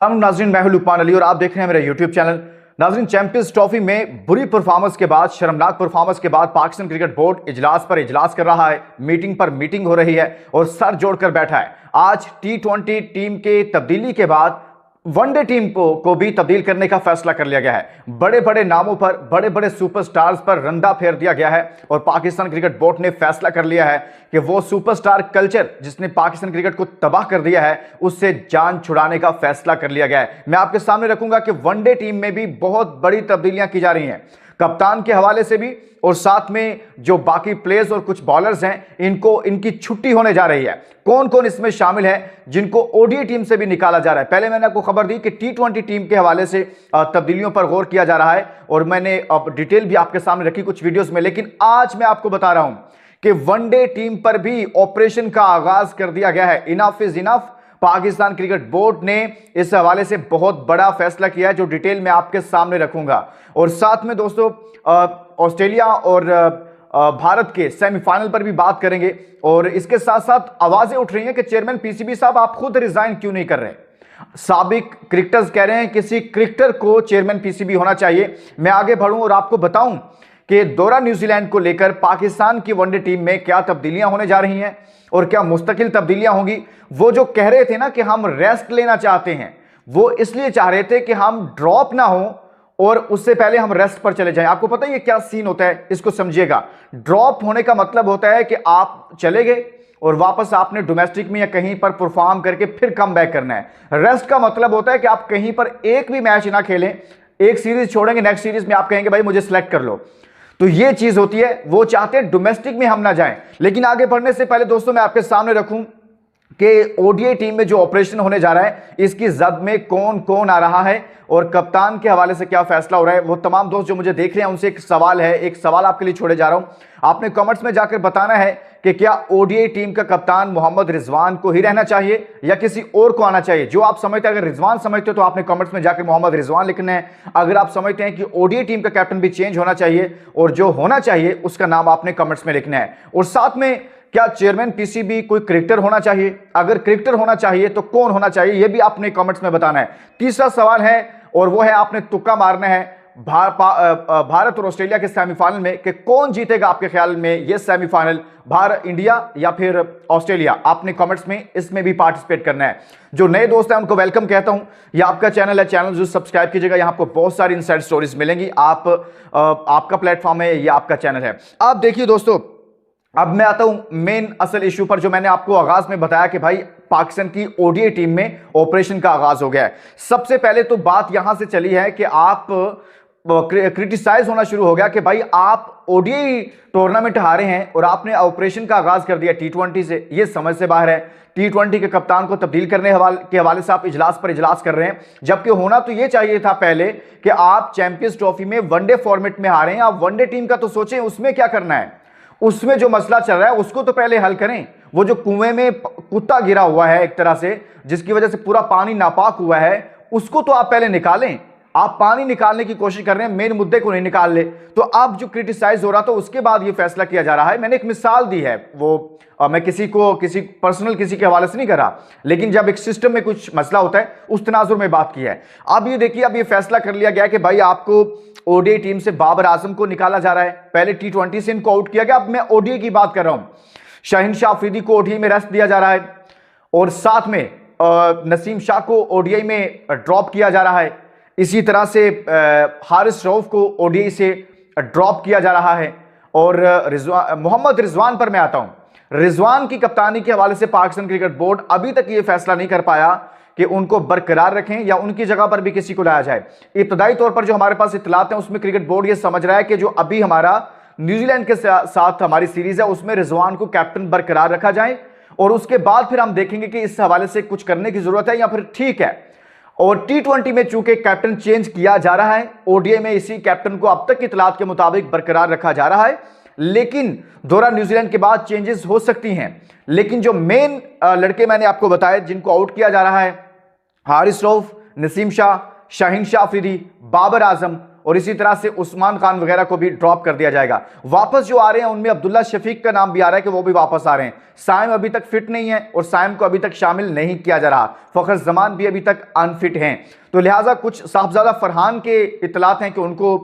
नाजरीन, मैं हूं लुकमान अली और आप देख रहे हैं मेरा यूट्यूब चैनल। नाजरीन, चैंपियंस ट्रॉफी में बुरी परफॉर्मेंस के बाद, शर्मनाक परफॉर्मेंस के बाद पाकिस्तान क्रिकेट बोर्ड इजलास पर इजलास कर रहा है, मीटिंग पर मीटिंग हो रही है और सर जोड़कर बैठा है। आज T20 टीम के तब्दीली के बाद वनडे टीम को भी तब्दील करने का फैसला कर लिया गया है। बड़े बड़े नामों पर, बड़े बड़े सुपरस्टार्स पर रंदा फेर दिया गया है और पाकिस्तान क्रिकेट बोर्ड ने फैसला कर लिया है कि वो सुपरस्टार कल्चर जिसने पाकिस्तान क्रिकेट को तबाह कर दिया है, उससे जान छुड़ाने का फैसला कर लिया गया है। मैं आपके सामने रखूंगा कि वनडे टीम में भी बहुत बड़ी तब्दीलियां की जा रही हैं, कप्तान के हवाले से भी और साथ में जो बाकी प्लेयर्स और कुछ बॉलर्स हैं इनकी छुट्टी होने जा रही है। कौन कौन इसमें शामिल है जिनको ओडीआई टीम से भी निकाला जा रहा है। पहले मैंने आपको खबर दी कि T20 टीम के हवाले से तब्दीलियों पर गौर किया जा रहा है और मैंने अब डिटेल भी आपके सामने रखी कुछ वीडियोस में, लेकिन आज मैं आपको बता रहा हूं कि वनडे टीम पर भी ऑपरेशन का आगाज कर दिया गया है। Enough is enough. Pakistan cricket board ने इस हवाले से बहुत बड़ा फैसला किया है जो डिटेल में आपके सामने रखूंगा। और साथ में दोस्तों ऑस्ट्रेलिया और भारत के सेमीफाइनल पर भी बात करेंगे और इसके साथ साथ आवाजें उठ रही हैं कि चेयरमैन पीसीबी साहब आप खुद रिजाइन क्यों नहीं कर रहे। साबिक क्रिकेटर्स कह रहे हैं किसी क्रिकेटर को चेयरमैन पीसीबी होना चाहिए। मैं आगे बढ़ूं और आपको बताऊं कि दौरा न्यूजीलैंड को लेकर पाकिस्तान की वनडे टीम में क्या तब्दीलियां होने जा रही हैं और क्या मुस्तकिल तब्दीलियां होंगी। वो जो कह रहे थे ना कि हम रेस्ट लेना चाहते हैं, वो इसलिए चाह रहे थे कि हम ड्रॉप ना हो और उससे पहले हम रेस्ट पर चले जाएं। आपको पता है ये क्या सीन होता है, इसको समझिएगा। ड्रॉप होने का मतलब होता है कि आप चले गए और वापस आपने डोमेस्टिक में या कहीं पर परफॉर्म करके फिर कम बैक करना है। रेस्ट का मतलब होता है कि आप कहीं पर एक भी मैच ना खेलें, एक सीरीज छोड़ेंगे, नेक्स्ट सीरीज में आप कहेंगे भाई मुझे सिलेक्ट कर लो। तो ये चीज होती है, वो चाहते हैं डोमेस्टिक में हम ना जाएं। लेकिन आगे बढ़ने से पहले दोस्तों मैं आपके सामने रखूं कि ओडीआई टीम में जो ऑपरेशन होने जा रहा है इसकी जद में कौन कौन आ रहा है और कप्तान के हवाले से क्या फैसला हो रहा है। वो तमाम दोस्त जो मुझे देख रहे हैं उनसे एक सवाल है, एक सवाल आपके लिए छोड़े जा रहा हूं। आपने कमेंट्स में जाकर बताना है कि क्या ओडीआई टीम का कप्तान मोहम्मद रिजवान को ही रहना चाहिए या किसी और को आना चाहिए। जो आप समझते हैं, अगर रिजवान समझते हो तो आपने कमेंट्स में जाकर मोहम्मद रिजवान लिखना है। अगर आप समझते हैं कि ओडीआई टीम का कैप्टन भी चेंज होना चाहिए और जो होना चाहिए उसका नाम आपने कमेंट्स में लिखना है। और साथ में क्या चेयरमैन पीसीबी कोई क्रिकेटर होना चाहिए, अगर क्रिकेटर होना चाहिए तो कौन होना चाहिए, यह भी आपने कमेंट्स में बताना है। तीसरा सवाल है और वो है आपने तुक्का मारना है भारत और ऑस्ट्रेलिया के सेमीफाइनल में कि कौन जीतेगा आपके ख्याल में ये सेमीफाइनल, भारत इंडिया या फिर ऑस्ट्रेलिया। आपने कमेंट्स में इसमें भी पार्टिसिपेट करना है। जो नए दोस्त हैं उनको वेलकम कहता हूं। ये आपका चैनल है, चैनल जरूर सब्सक्राइब कीजिएगा। यहां आपको बहुत सारी इनसाइड स्टोरीज मिलेंगी। आपका प्लेटफॉर्म है, ये आपका चैनल है। आप देखिए दोस्तों, अब मैं आता हूं मेन असल इश्यू पर, जो मैंने आपको आगाज में बताया कि भाई पाकिस्तान की ओडीआई टीम में ऑपरेशन का आगाज हो गया है। सबसे पहले तो बात यहां से चली है कि आप क्रिटिसाइज होना शुरू हो गया कि भाई आप ओडीआई टूर्नामेंट हारे हैं और आपने ऑपरेशन का आगाज कर दिया T20 से। यह समझ से बाहर है। T20 के कप्तान को तब्दील करने के हवाले से आप इजलास पर इजलास कर रहे हैं, जबकि होना तो यह चाहिए था पहले कि आप चैंपियंस ट्रॉफी में वनडे फॉर्मेट में हारे हैं। आप वनडे टीम का तो सोचें, उसमें क्या करना है, उसमें जो मसला चल रहा है उसको तो पहले हल करें। वो जो कुएं में कुत्ता गिरा हुआ है एक तरह से, जिसकी वजह से पूरा पानी नापाक हुआ है, उसको तो आप पहले निकालें। आप पानी निकालने की कोशिश कर रहे हैं, मेन मुद्दे को नहीं निकाल ले। तो अब जो क्रिटिसाइज हो रहा था उसके बाद ये फैसला किया जा रहा है। मैंने एक मिसाल दी है, वो मैं किसी पर्सनल किसी के हवाले से नहीं कर रहा, लेकिन जब एक सिस्टम में कुछ मसला होता है उस तनाजुर में बात की है। अब ये देखिए, अब ये फैसला कर लिया गया कि भाई आपको ओडीआई टीम से बाबर आजम को निकाला जा रहा है। पहले T20 से इनको आउट किया गया, अब मैं ओडीआई की बात कर रहा हूं। शाहीन शाह अफरीदी को ओडीआई में रेस्ट दिया जा रहा है और साथ में नसीम शाह को ओडीआई में ड्रॉप किया जा रहा है। इसी तरह से हारिस रऊफ को ओडीआई से ड्रॉप किया जा रहा है। और मोहम्मद रिजवान पर मैं आता हूं। रिजवान की कप्तानी के हवाले से पाकिस्तान क्रिकेट बोर्ड अभी तक यह फैसला नहीं कर पाया कि उनको बरकरार रखें या उनकी जगह पर भी किसी को लाया जाए। इब्तदाई तौर पर जो हमारे पास इत्तलात हैं उसमें क्रिकेट बोर्ड यह समझ रहा है कि जो अभी हमारा न्यूजीलैंड के साथ हमारी सीरीज है उसमें रिजवान को कैप्टन बरकरार रखा जाए और उसके बाद फिर हम देखेंगे कि इस हवाले से कुछ करने की जरूरत है या फिर ठीक है। और T20 में चूंकि कैप्टन चेंज किया जा रहा है, ओडीआई में इसी कैप्टन को अब तक की इत्तलात के मुताबिक बरकरार रखा जा रहा है, लेकिन दौरा न्यूजीलैंड के बाद चेंजेस हो सकती हैं। लेकिन जो मेन लड़के मैंने आपको बताया जिनको आउट किया जा रहा है, हारिस रऊफ, नसीम शाह, शाहीन शाह अफरीदी, बाबर आजम और इसी तरह से उस्मान खान वगैरह को भी ड्रॉप कर दिया जाएगा। वापस जो आ रहे हैं उनमें अब्दुल्ला शफीक का नाम भी आ रहा है कि वो भी वापस आ रहे हैं। साइम अभी तक फिट नहीं है और साइम को अभी तक शामिल नहीं किया जा रहा। फखर जमान भी अभी तक अनफिट हैं, तो लिहाजा कुछ साहबजादा फरहान के इतलात हैं कि उनको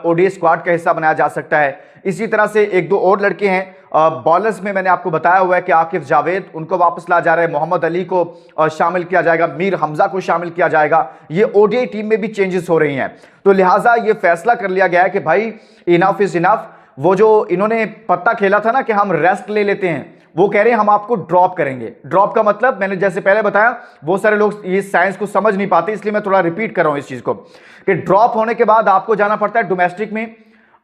ओडीआई स्क्वाड का हिस्सा बनाया जा सकता है। इसी तरह से एक दो और लड़के हैं बॉलर्स में, मैंने आपको बताया हुआ है कि आकिफ जावेद उनको वापस ला जा रहे हैं, मोहम्मद अली को शामिल किया जाएगा, मीर हमजा को शामिल किया जाएगा। ये ओडीआई टीम में भी चेंजेस हो रही हैं, तो लिहाजा ये फैसला कर लिया गया है कि भाई इनफ इज इनफ। वो जो इन्होंने पत्ता खेला था ना कि हम रेस्ट ले लेते हैं, वो कह रहे हैं हम आपको ड्रॉप करेंगे। ड्रॉप का मतलब मैंने जैसे पहले बताया, बहुत सारे लोग ये साइंस को समझ नहीं पाते, इसलिए मैं थोड़ा रिपीट कर रहा हूं इस चीज को कि ड्रॉप होने के बाद आपको जाना पड़ता है डोमेस्टिक में,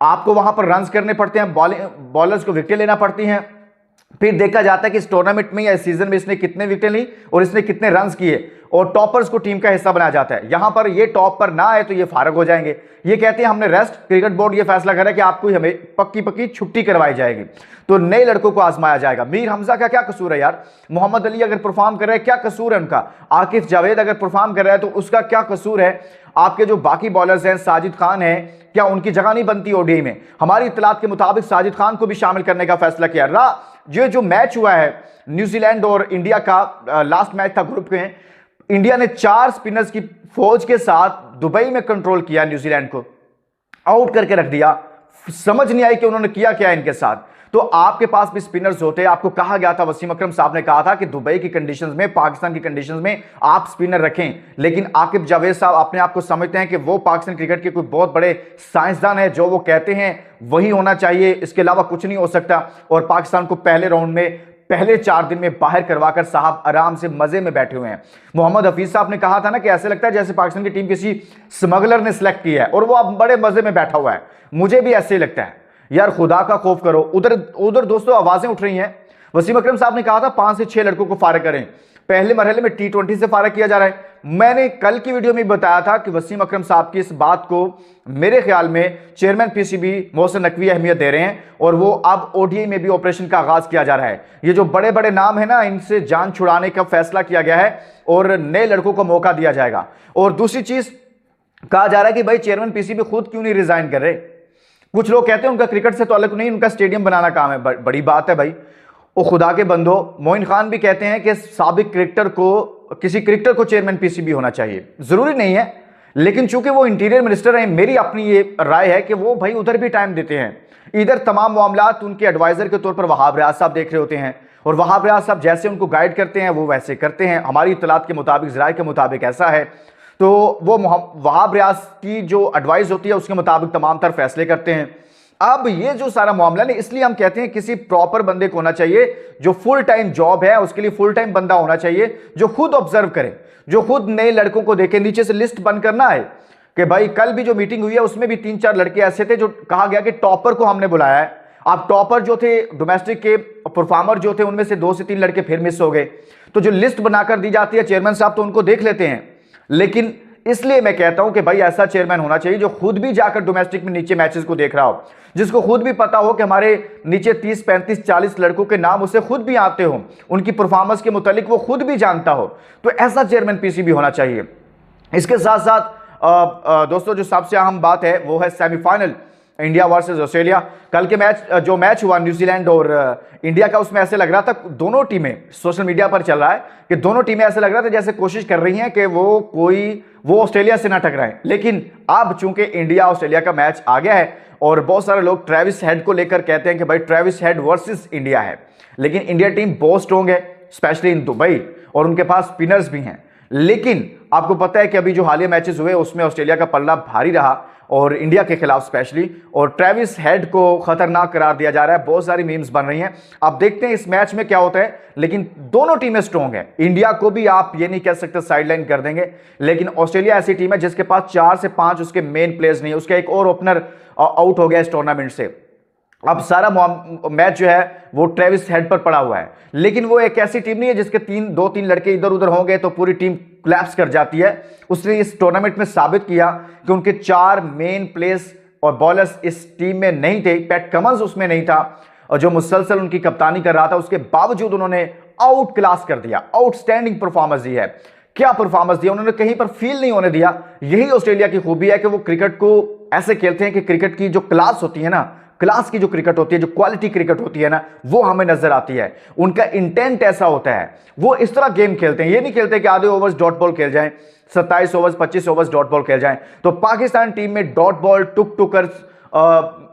आपको वहां पर रन्स करने पड़ते हैं, बॉलर्स को विकेट लेना पड़ती हैं, फिर देखा जाता है कि इस टूर्नामेंट में या इस सीजन में इसने कितने विकेट ली और इसने कितने रन्स किए, और टॉपर्स को टीम का हिस्सा बनाया जाता है। यहां पर ये टॉप पर ना आए तो ये फारग हो जाएंगे। ये कहते हैं हमने रेस्ट, क्रिकेट बोर्ड ये फैसला करे कि आपको हमें पक्की पक्की छुट्टी करवाई जाएगी, तो नए लड़कों को आजमाया जाएगा। मीर हमजा का क्या कसूर है यार? मोहम्मद अली अगर परफॉर्म कर रहे हैं, क्या कसूर है उनका? आकिफ जावेद अगर परफॉर्म कर रहा है तो उसका क्या कसूर है? आपके जो बाकी बॉलर्स हैं, साजिद खान है, क्या उनकी जगह नहीं बनती ओडीआई में? हमारी इत्तलात के मुताबिक साजिद खान को भी शामिल करने का फैसला किया। ये जो मैच हुआ है न्यूजीलैंड और इंडिया का, लास्ट मैच था ग्रुप में, इंडिया ने 4 स्पिनर्स की फौज के साथ दुबई में कंट्रोल किया, न्यूजीलैंड को आउट करके रख दिया। समझ नहीं आई कि उन्होंने किया क्या इनके साथ। तो आपके पास भी स्पिनर्स होते, आपको कहा गया था, वसीम अकरम साहब ने कहा था कि दुबई की कंडीशंस में, पाकिस्तान की कंडीशंस में आप स्पिनर रखें, लेकिन आकिफ जावेद साहब अपने आप को समझते हैं कि वो पाकिस्तान क्रिकेट के कोई बहुत बड़े साइंसदान है, जो वो कहते हैं वही होना चाहिए, इसके अलावा कुछ नहीं हो सकता। और पाकिस्तान को पहले राउंड में, पहले 4 दिन में बाहर करवाकर साहब आराम से मजे में बैठे हुए हैं। मोहम्मद हफीज साहब ने कहा था ना कि ऐसे लगता है जैसे पाकिस्तान की टीम किसी स्मगलर ने सिलेक्ट किया है और वो अब बड़े मजे में बैठा हुआ है। मुझे भी ऐसे ही लगता है यार, खुदा का खौफ करो। उधर दोस्तों आवाजें उठ रही हैं, वसीम अकरम साहब ने कहा था 5 से 6 लड़कों को फारिग करें, पहले मरहले में T20 से फारिग किया जा रहा है। मैंने कल की वीडियो में बताया था कि वसीम अकरम साहब की इस बात को मेरे ख्याल में चेयरमैन पीसीबी मोहसिन नकवी अहमियत दे रहे हैं, और वो अब ओडीआई में भी ऑपरेशन का आगाज किया जा रहा है। ये जो बड़े बड़े नाम है ना, इनसे जान छुड़ाने का फैसला किया गया है और नए लड़कों को मौका दिया जाएगा। और दूसरी चीज कहा जा रहा है कि भाई चेयरमैन पीसीबी खुद क्यों नहीं रिजाइन कर रहे? कुछ लोग कहते हैं उनका क्रिकेट से ताल्लुक नहीं, उनका स्टेडियम बनाना काम है। बड़ी बात है भाई, वो खुदा के बंदो। मोइन खान भी कहते हैं कि साबिक क्रिकेटर को, किसी क्रिकेटर को चेयरमैन पीसीबी होना चाहिए। जरूरी नहीं है, लेकिन चूंकि वो इंटीरियर मिनिस्टर हैं, मेरी अपनी ये राय है कि वो भाई उधर भी टाइम देते हैं। इधर तमाम मामलात उनके एडवाइजर के तौर पर वहाब रियाज साहब देख रहे होते हैं, और वहाब रियाज साहब जैसे उनको गाइड करते हैं वो वैसे करते हैं। हमारी इत्तलात के मुताबिक, ज़राए के मुताबिक ऐसा है, तो वो वहाब रियाज की जो एडवाइस होती है उसके मुताबिक तमाम तर फैसले करते हैं। अब ये जो सारा मामला है, इसलिए हम कहते हैं किसी प्रॉपर बंदे को होना चाहिए, जो फुल टाइम जॉब है उसके लिए फुल टाइम बंदा होना चाहिए, जो खुद ऑब्जर्व करे, जो खुद नए लड़कों को देखे, नीचे से लिस्ट बंद करना है कि भाई कल भी जो मीटिंग हुई है उसमें भी 3-4 लड़के ऐसे थे जो कहा गया कि टॉपर को हमने बुलाया है। अब टॉपर जो थे, डोमेस्टिक के परफॉर्मर जो थे, उनमें से 2 से 3 लड़के फिर मिस हो गए। तो जो लिस्ट बनाकर दी जाती है चेयरमैन साहब तो उनको देख लेते हैं, लेकिन इसलिए मैं कहता हूं कि भाई ऐसा चेयरमैन होना चाहिए जो खुद भी जाकर डोमेस्टिक में नीचे मैचेस को देख रहा हो, जिसको खुद भी पता हो कि हमारे नीचे 30, 35, 40 लड़कों के नाम उसे खुद भी आते हो, उनकी परफॉर्मेंस के मुतालिक वो खुद भी जानता हो। तो ऐसा चेयरमैन पीसीबी होना चाहिए। इसके साथ साथ दोस्तों जो सबसे अहम बात है वो है सेमीफाइनल इंडिया वर्सेस ऑस्ट्रेलिया। कल के जो मैच हुआ न्यूजीलैंड और इंडिया का, उसमें ऐसे लग रहा था दोनों टीमें, सोशल मीडिया पर चल रहा है कि दोनों टीमें ऐसे लग रहा था जैसे कोशिश कर रही हैं कि वो ऑस्ट्रेलिया से ना टकराएं। लेकिन अब चूंकि इंडिया ऑस्ट्रेलिया का मैच आ गया है और बहुत सारे लोग ट्रेविस हेड को लेकर कहते हैं कि भाई ट्रेविस हेड वर्सेस इंडिया है, लेकिन इंडिया टीम बहुत स्ट्रॉन्ग है, स्पेशली इन दुबई, और उनके पास स्पिनर्स भी हैं। लेकिन आपको पता है कि अभी जो हालिया मैचेस हुए उसमें ऑस्ट्रेलिया का पल्ला भारी रहा और इंडिया के खिलाफ स्पेशली, और ट्रेविस हेड को खतरनाक करार दिया जा रहा है। बहुत सारी मीम्स बन रही हैं, अब देखते हैं इस मैच में क्या होता है। लेकिन दोनों टीमें स्ट्रॉन्ग हैं, इंडिया को भी आप ये नहीं कह सकते साइडलाइन कर देंगे, लेकिन ऑस्ट्रेलिया ऐसी टीम है जिसके पास 4 से 5 उसके मेन प्लेयर्स नहीं है। उसका एक और ओपनर आउट हो गया इस टूर्नामेंट से। अब सारा मैच जो है वो ट्रेविस हेड पर पड़ा हुआ है, लेकिन वो एक ऐसी टीम नहीं है जिसके 2-3 लड़के इधर उधर होंगे तो पूरी टीम कोलैप्स कर जाती है। उसने इस टूर्नामेंट में साबित किया कि उनके 4 मेन प्लेयर्स और बॉलर्स इस टीम में नहीं थे। पैट कमिंस उसमें नहीं था, और जो मुसलसल उनकी कप्तानी कर रहा था, उसके बावजूद उन्होंने आउट क्लास कर दिया, आउटस्टैंडिंग परफॉर्मेंस दी है। क्या परफॉर्मेंस दिया, उन्होंने कहीं पर फील नहीं होने दिया। यही ऑस्ट्रेलिया की खूबी है कि वो क्रिकेट को ऐसे खेलते हैं कि क्रिकेट की जो क्लास होती है ना, क्लास की जो क्रिकेट होती है, जो क्वालिटी क्रिकेट होती है ना, वो हमें नजर आती है। उनका इंटेंट ऐसा होता है, वो इस तरह गेम खेलते हैं। ये नहीं खेलते कि आधे ओवर्स डॉट बॉल खेल जाएं, 27 ओवर्स 25 ओवर्स डॉट बॉल खेल जाएं। तो पाकिस्तान टीम में डॉट बॉल, टुक टुकर्स,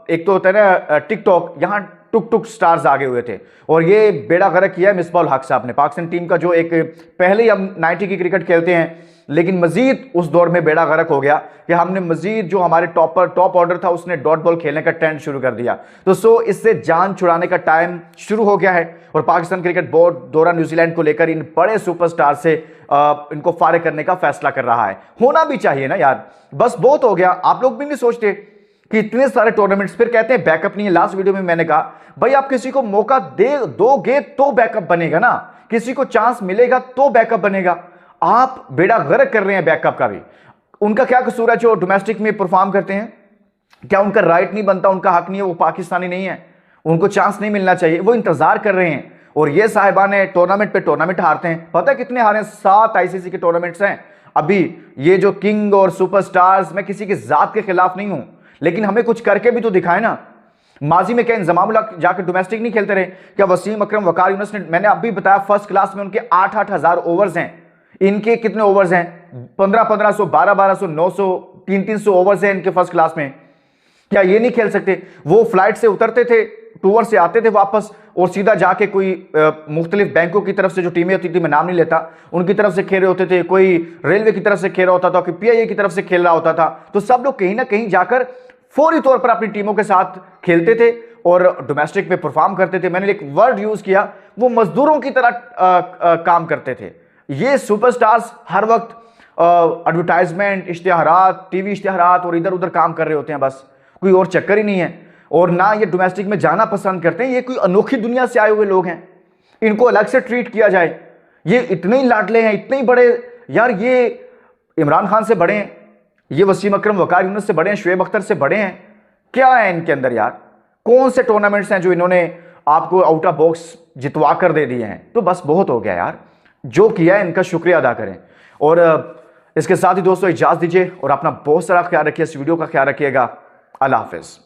एक तो होता है ना टिकटॉक, यहां टुक टुक स्टार्स आगे हुए थे और ये बेड़ा गर्क किया है मिसबाह उल हक साहब ने। पाकिस्तान टीम का जो एक, पहले ही हम 90 की क्रिकेट खेलते हैं, लेकिन मजीद उस दौर में बेड़ा गर्क हो गया कि हमने मजीद जो हमारे टॉप ऑर्डर था उसने डॉट बॉल खेलने का ट्रेंड शुरू कर दिया। तो इससे जान छुड़ाने का टाइम शुरू हो गया है और पाकिस्तान क्रिकेट बोर्ड दौरा न्यूजीलैंड को लेकर इन बड़े सुपरस्टार से इनको फारिग करने का फैसला कर रहा है। होना भी चाहिए ना यार, बस बहुत हो गया। आप लोग भी नहीं सोचते कि इतने सारे टूर्नामेंट्स, फिर कहते हैं बैकअप नहीं है। लास्ट वीडियो में मैंने कहा भाई आप किसी को मौका दोगे तो बैकअप बनेगा ना, किसी को चांस मिलेगा तो बैकअप बनेगा। आप बेड़ा गर्क कर रहे हैं बैकअप का भी। उनका क्या कसूर है जो डोमेस्टिक में परफॉर्म करते हैं? क्या उनका राइट नहीं बनता, उनका हक नहीं है, वो पाकिस्तानी नहीं है, उनको चांस नहीं मिलना चाहिए? वो इंतजार कर रहे हैं और ये साहिबान है टूर्नामेंट पे टूर्नामेंट हारते हैं। पता है कितने हारे हैं? 7 आईसीसी के टूर्नामेंट्स हैं अभी। ये जो किंग और सुपरस्टार्स, मैं किसी की जात के खिलाफ नहीं हूं, लेकिन हमें कुछ करके भी तो दिखाए ना। माजी में क्या इंजमाम जाकर डोमेस्टिक नहीं खेलते रहे? क्या वसीम अकरम, वकार यूनुस ने, मैंने अभी बताया फर्स्ट क्लास में उनके 8-8 हजार ओवर्स हैं। इनके कितने ओवर्स हैं? 1500, 1200, 900, 300 ओवर्स हैं इनके फर्स्ट क्लास में। क्या ये नहीं खेल सकते? वो फ्लाइट से उतरते थे, टूर से आते थे वापस और सीधा जाके कोई मुख्तलिफ बैंकों की तरफ से जो टीमें होती थी, मैं नाम नहीं लेता, उनकी तरफ से खेल रहे होते थे, कोई रेलवे की तरफ से खेल रहा होता था, कोई पीआईए की तरफ से खेल रहा होता था। तो सब लोग कहीं ना कहीं जाकर फौरी तौर पर अपनी टीमों के साथ खेलते थे और डोमेस्टिक में परफॉर्म करते थे। मैंने एक वर्ड यूज किया, वो मजदूरों की तरह काम करते थे। ये सुपरस्टार्स हर वक्त एडवर्टाइजमेंट, इश्तिहारात, टीवी इश्तिहारात और इधर उधर काम कर रहे होते हैं, बस कोई और चक्कर ही नहीं है। और ना ये डोमेस्टिक में जाना पसंद करते हैं। ये कोई अनोखी दुनिया से आए हुए लोग हैं, इनको अलग से ट्रीट किया जाए। ये इतने ही लाडले हैं, इतने ही बड़े यार, ये इमरान खान से बड़े हैं, ये वसीम अकरम, वकार यूनुस से बड़े हैं, शुएब अख्तर से बड़े हैं। क्या है इनके अंदर यार? कौन से टूर्नामेंट्स हैं जो इन्होंने आपको आउट ऑफ बॉक्स जितवा कर दे दिए हैं? तो बस बहुत हो गया यार, जो किया है इनका शुक्रिया अदा करें। और इसके साथ ही दोस्तों इजाजत दीजिए और अपना बहुत सारा ख्याल रखिए, इस वीडियो का ख्याल रखिएगा। अल्लाह हाफिज।